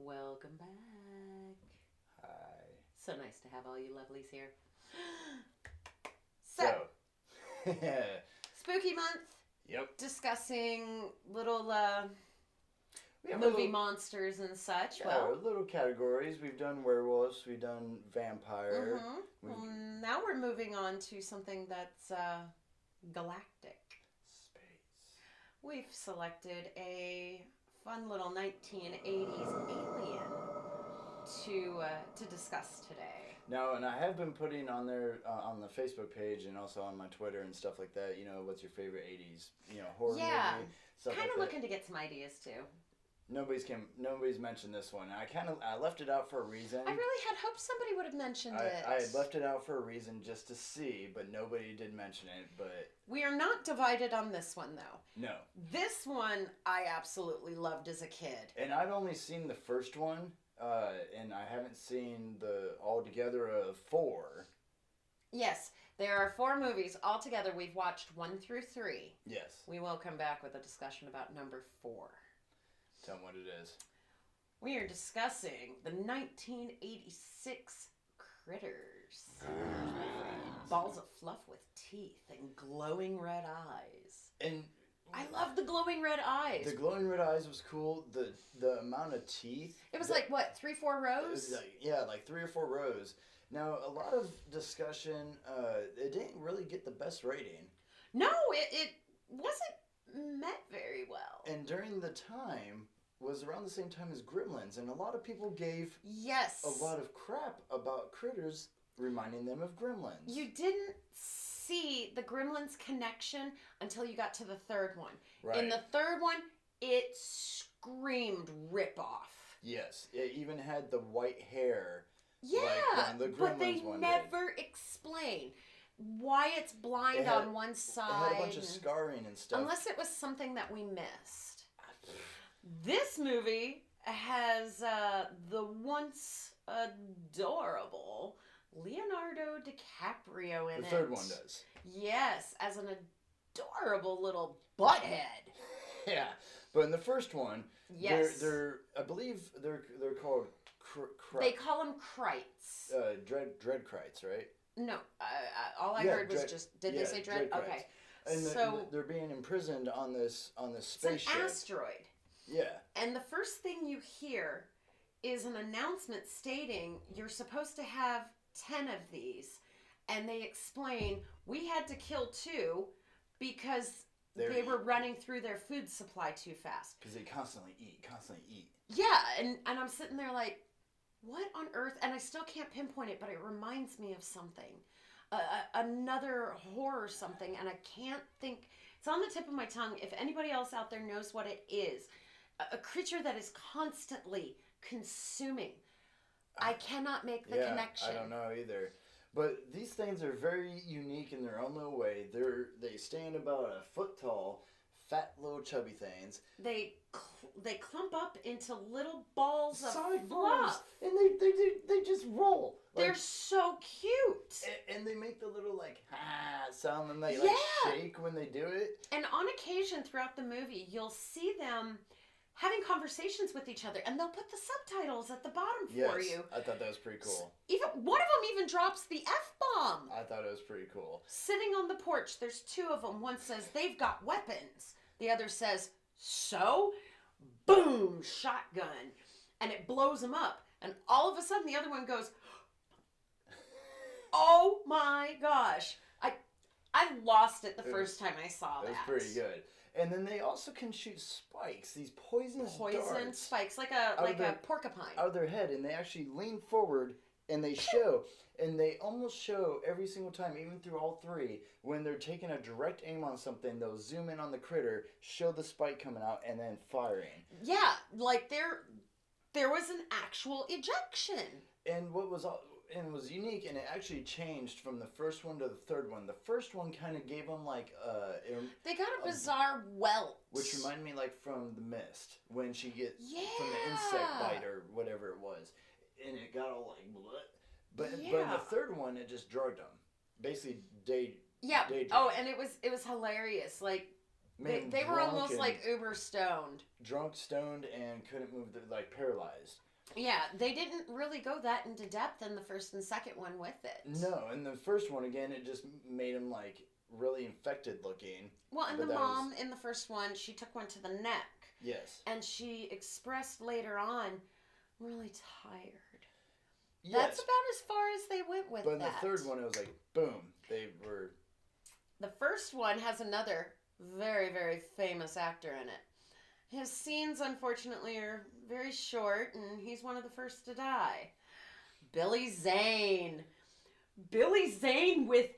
Welcome back. Hi. So nice to have all you lovelies here. So, Spooky month. Yep. Discussing little We have movie little, monsters and such. yeah, little categories. We've done werewolves. We've done vampire. Now we're moving on to something that's galactic. Space. We've selected a fun little 1980s alien to discuss today. No, and I have been putting on there on the Facebook page and also on my Twitter and stuff like that. You know, what's your favorite '80s horror movie? Stuff Kind of like looking to get some ideas too. Nobody's mentioned this one. I left it out for a reason. I really had hoped somebody would have mentioned it. I had left it out for a reason just to see, but nobody did mention it. But we are not divided on this one though. No. This one I absolutely loved as a kid. And I'd only seen the first one, and I haven't seen the altogether of 4. Yes, there are 4 movies altogether. We've watched 1 through 3. Yes. We will come back with a discussion about number 4. Tell them what it is. We are discussing the 1986 Critters. Balls of fluff with teeth and glowing red eyes. And I love the glowing red eyes. the glowing red eyes was cool. The amount of teeth. It was like what, 3-4 rows? Like 3 or 4 rows. Now a lot of discussion. It didn't really get the best rating. No, it wasn't met very well. And during the time was around the same time as Gremlins, and a lot of people gave a lot of crap about Critters, reminding them of Gremlins. You didn't see the Gremlins connection until you got to the 3rd one. Right. In the 3rd one, it screamed rip-off. Yes, it even had the white hair. Yeah, like the Gremlins but they one never explain why it's blind on one side. It had a bunch of scarring and stuff. Unless it was something that we missed. This movie has the once adorable Leonardo DiCaprio in it. The 3rd one does. Yes, as an adorable little butthead. Yeah, but in the first one, yes, they're I believe they're called they call them Krites. Dread Krites, right? No, all I heard was just did they say Dread? Okay, and so they're being imprisoned on this spaceship. It's an asteroid. Yeah. And the first thing you hear is an announcement stating you're supposed to have 10 of these. And they explain, we had to kill 2 because they were running through their food supply too fast. Because they constantly eat. Yeah, and I'm sitting there like, what on earth? And I still can't pinpoint it, but it reminds me of something. Another horror something, and I can't think. It's on the tip of my tongue. If anybody else out there knows what it is. A creature that is constantly consuming. I cannot make the connection. I don't know either. But these things are very unique in their own little way. They stand about a foot tall, fat little chubby things. They clump up into little balls of fluff, balls, and they just roll. They're so cute. And they make the little like sound, and they shake when they do it. And on occasion throughout the movie, you'll see them having conversations with each other, and they'll put the subtitles at the bottom for you. I thought that was pretty cool. Even one of them even drops the F-bomb. I thought it was pretty cool. Sitting on the porch, there's 2 of them. One says, they've got weapons. The other says, so? Boom! Shotgun. And it blows them up. And all of a sudden, the other one goes, oh my gosh. I lost it the first time I saw that. It was pretty good. And then they also can shoot spikes, these poison darts spikes, like a porcupine out of their head, and they actually lean forward and they show, and they almost show every single time, even through all 3, when they're taking a direct aim on something, they'll zoom in on the critter, show the spike coming out, and then firing. Yeah, like there was an actual ejection. And what was unique, and it actually changed from the first one to the 3rd one. The first one kind of gave them like they got a bizarre welt, which reminded me like from The Mist when she gets from the insect bite or whatever it was, and it got all like blood. But in the 3rd one, it just drugged them, basically day. Oh, and it was hilarious. Like they were almost like uber stoned. Drunk, stoned, and couldn't move, like paralyzed. Yeah, they didn't really go that into depth in the first and second one with it. No, in the first one, again, it just made him, like, really infected looking. Well, and the mom in the first one, she took one to the neck. Yes. And she expressed later on, I'm really tired. Yes. That's about as far as they went with that. But in the third one, it was like, boom. They were... The first one has another very, very famous actor in it. His scenes, unfortunately, are very short, and he's one of the first to die. Billy Zane. Billy Zane with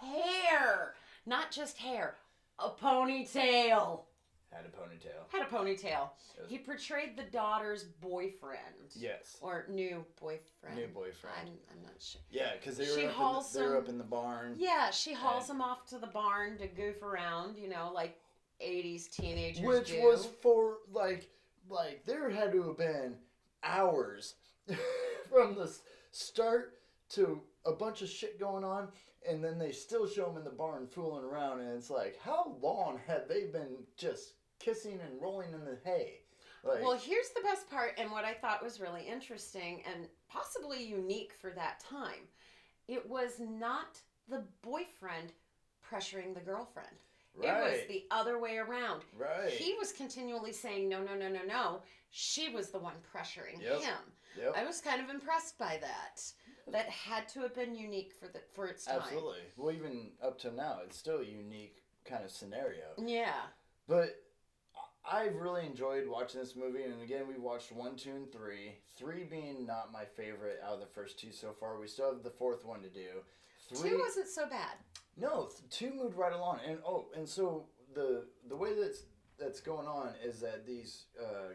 hair. Not just hair. A ponytail. Had a ponytail. Had a ponytail. He portrayed the daughter's boyfriend. Yes. Or new boyfriend. New boyfriend. I'm not sure. Yeah, because they were up in the barn. Yeah, she hauls him off to the barn to goof around, you know, like 80s teenagers Which do. was for, like, there had to have been hours from the start to a bunch of shit going on, and then they still show him in the barn fooling around, and it's like, how long have they been just kissing and rolling in the hay? Like, well, here's the best part, and what I thought was really interesting and possibly unique for that time. It was not the boyfriend pressuring the girlfriend. right. It was the other way around. Right. He was continually saying, no, no, no, no, no. She was the one pressuring Yep. him. Yep. I was kind of impressed by that. That had to have been unique for its time. Absolutely. Well, even up to now, it's still a unique kind of scenario. Yeah. But I've really enjoyed watching this movie, and again, we watched 1, 2, and 3. 3 being not my favorite out of the first 2 so far. We still have the 4th one to do. 2 wasn't so bad. No, 2 moved right along, and so the way that's going on is that these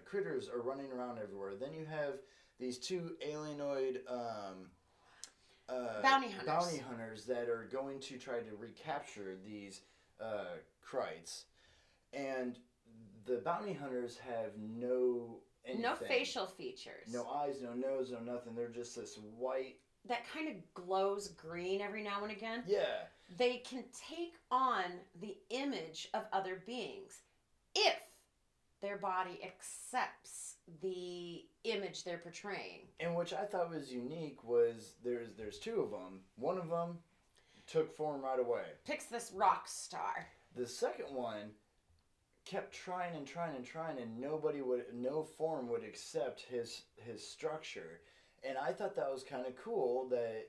critters are running around everywhere. Then you have these 2 alienoid bounty hunters that are going to try to recapture these Krites, and the bounty hunters have no facial features. no eyes, no nose, no nothing. They're just this white that kind of glows green every now and again. Yeah. They can take on the image of other beings if their body accepts the image they're portraying. And which I thought was unique was there's 2 of them. One of them took form right away. Picks this rock star. The second one kept trying and trying and trying, and no form would accept his structure. And I thought that was kind of cool that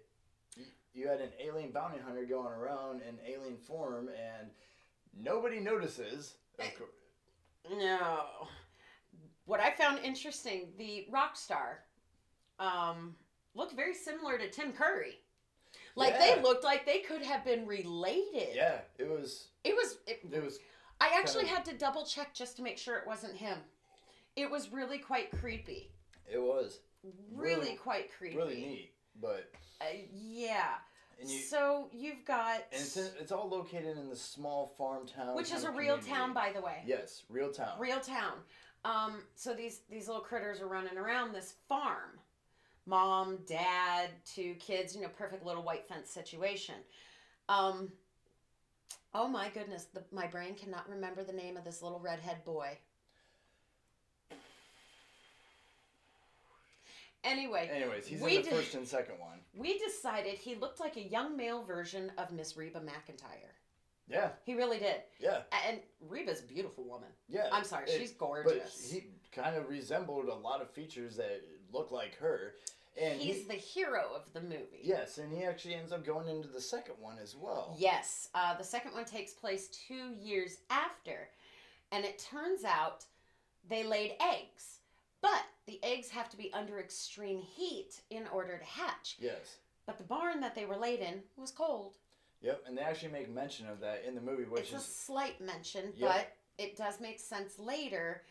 you had an alien bounty hunter going around in alien form, and nobody notices. No. What I found interesting, the rock star looked very similar to Tim Curry. Like, they looked like they could have been related. Yeah, it was. I actually had to double check just to make sure it wasn't him. It was really quite creepy. It was. Really quite creepy. Really neat, but... yeah. So you've got... And it's all located in the small farm town. Which is a real town, by the way. Yes, real town. Real town. So these little critters are running around this farm. Mom, dad, 2 kids, perfect little white fence situation. Oh my goodness, my brain cannot remember the name of this little redhead boy. Anyways, he's in the first and second one. We decided he looked like a young male version of Miss Reba McEntire. Yeah. He really did. Yeah. And Reba's a beautiful woman. Yeah. I'm sorry, she's gorgeous. But he kind of resembled a lot of features that look like her. And he's the hero of the movie. Yes, and he actually ends up going into the second one as well. Yes. The second one takes place 2 years after. And it turns out they laid eggs. But the eggs have to be under extreme heat in order to hatch. Yes. But the barn that they were laid in was cold. Yep, and they actually make mention of that in the movie, It's a slight mention, but it does make sense later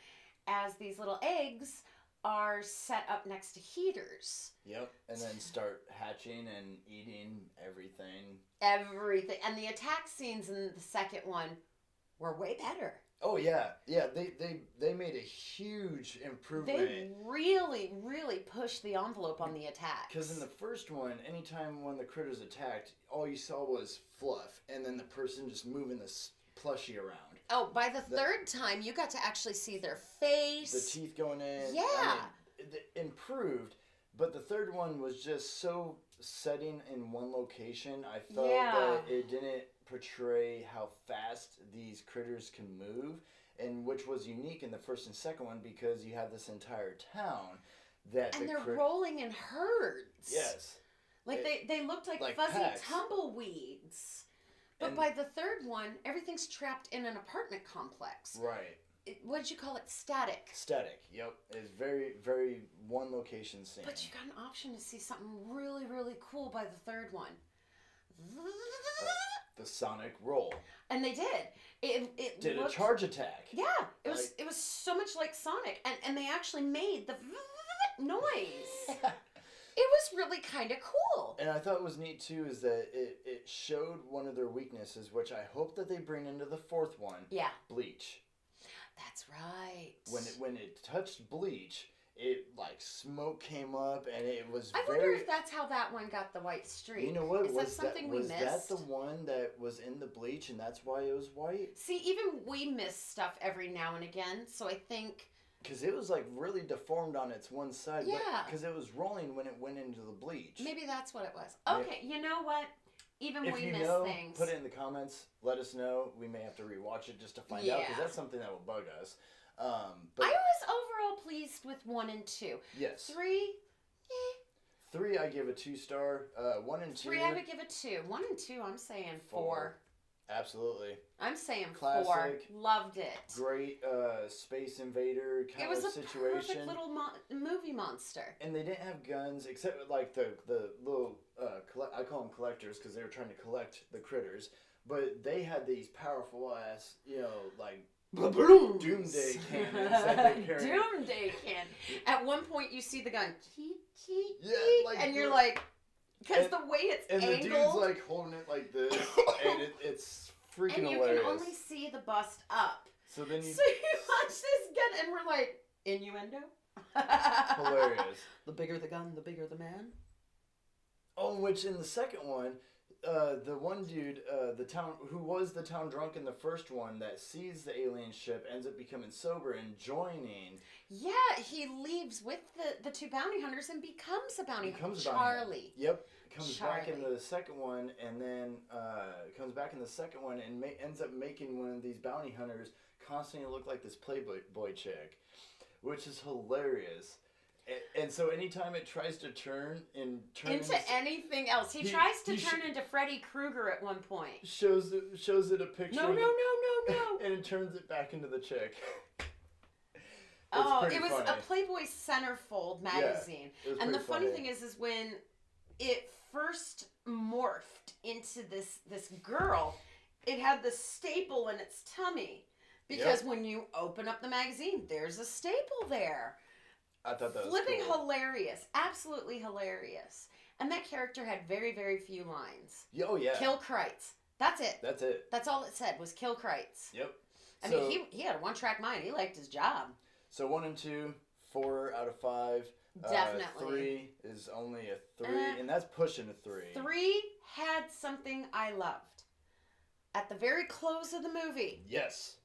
as these little eggs are set up next to heaters. Yep, and then start hatching and eating everything. Everything. And the attack scenes in the second one were way better. Oh yeah, they made a huge improvement. They really, really pushed the envelope on the attacks. Because in the first one, anytime when the critters attacked, all you saw was fluff, and then the person just moving this plushie around. Oh, by the third time, you got to actually see their face. The teeth going in. Yeah. I mean, improved, but the third one was just so setting in one location. I felt Yeah. that it didn't portray how fast these critters can move, and which was unique in the first and second one because you have this entire town that And they're rolling in herds. Yes. Like they looked like fuzzy packs. tumbleweeds. But by the third one, everything's trapped in an apartment complex. Right. What did you call it? Static. Static, yep. It's very, very one location scene. But you got an option to see something really, really cool by the third one. The sonic roll. And they did. It did looked, a charge attack. Yeah, it was so much like Sonic, and they actually made the noise. It was really kind of cool. And I thought it was neat too is that it showed one of their weaknesses, which I hope that they bring into the fourth one. Yeah. Bleach. That's right. When it touched bleach, it like smoke came up and it was I wonder if that's how that one got the white streak. You know what? Is that something we missed? Was that the one that was in the bleach and that's why it was white? See, even we miss stuff every now and again, so I think... Because it was like really deformed on its one side. Yeah. Because it was rolling when it went into the bleach. Maybe that's what it was. Okay, you know what? Even if we you miss know, things. put it in the comments. Let us know. We may have to rewatch it just to find out because that's something that will bug us. But I was overall pleased with 1 and 2. Yes. 3, 3, I give a 2-star. 1 and 2. 3, I would give a 2. 1 and 2, I'm saying 4. Absolutely. I'm saying Classic. 4. Loved it. Great Space Invader kind of situation. It was a perfect little movie monster. And they didn't have guns except like the little I call them collectors because they were trying to collect the critters. But they had these powerful ass, like doomsday cannons that they carried. Doomsday cannon. At one point, you see the gun, Yeah, like and you're like, because the way it's and angled, the dude's like holding it like this, and it's freaking and you hilarious. can only see the bust up. So then you watch this gun, and we're like, innuendo. Hilarious. The bigger the gun, the bigger the man. Oh, which in the second one, the one dude, who was the town drunk in the first one that sees the alien ship ends up becoming sober and joining. Yeah, he leaves with the 2 bounty hunters and becomes a bounty hunter. Charlie. Yep. Comes Charlie. back in the second one and then comes back in the second one and ends up making one of these bounty hunters constantly look like this playboy chick, which is hilarious. And so anytime it tries to turn into anything else, he tries to turn into Freddy Krueger at one point. Shows it a picture. No. And it turns it back into the chick. It was a Playboy Centerfold magazine. Yeah, and the funny thing is when it first morphed into this girl, it had the staple in its tummy. Because when you open up the magazine, there's a staple there. I thought that was flipping cool. Hilarious. Absolutely hilarious. And that character had very, very few lines. Oh, yeah. Kill Kreitz. That's it. That's it. That's all it said was kill Kreitz. Yep. I mean, he had a one-track mind. He liked his job. So 1 and 2, 4 out of 5. Definitely. 3 is only a 3, and that's pushing a 3. 3 had something I loved. At the very close of the movie. Yes.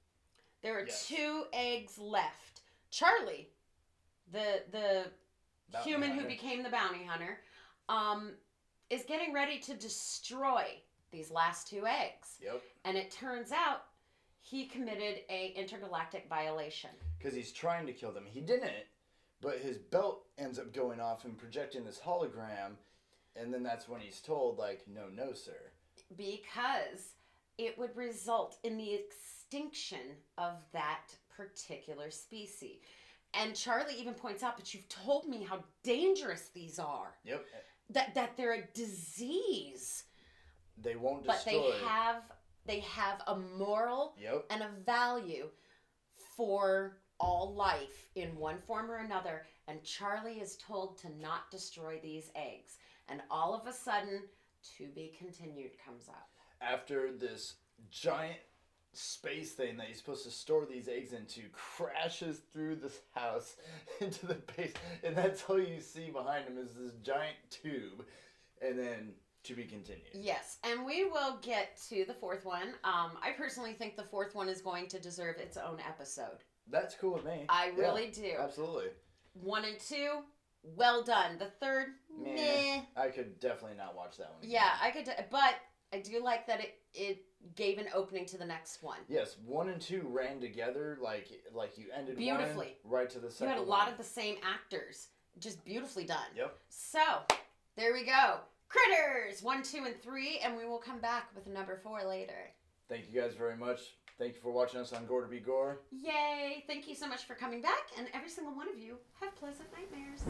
There are 2 eggs left. Charlie, the human who became the bounty hunter, is getting ready to destroy these last 2 eggs. Yep. And it turns out he committed a intergalactic violation. Because he's trying to kill them. He didn't, but his belt ends up going off and projecting this hologram, and then that's when he's told, like, no, sir. Because it would result in the extinction of that particular species. And Charlie even points out, but you've told me how dangerous these are. Yep. That they're a disease. They won't destroy. But they have a moral and a value for all life in one form or another. And Charlie is told to not destroy these eggs. And all of a sudden, to be continued comes up. After this giant space thing that he's supposed to store these eggs into crashes through this house into the base, and that's all you see behind him is this giant tube, and then to be continued. Yes, and we will get to the 4th one. I personally think the 4th one is going to deserve its own episode. That's cool with me. I really do. Absolutely. 1 and 2, well done. The third, meh. I could definitely not watch that one again. Yeah, I could, but I do like that it gave an opening to the next one. Yes, 1 and 2 ran together like you ended beautifully. one right to the second. You had a lot of the same actors, just beautifully done. Yep. So there we go, Critters 1, 2, and 3, and we will come back with number 4 later. Thank you guys very much. Thank you for watching us on Gore to Be Gore. Yay! Thank you so much for coming back, and every single one of you have pleasant nightmares.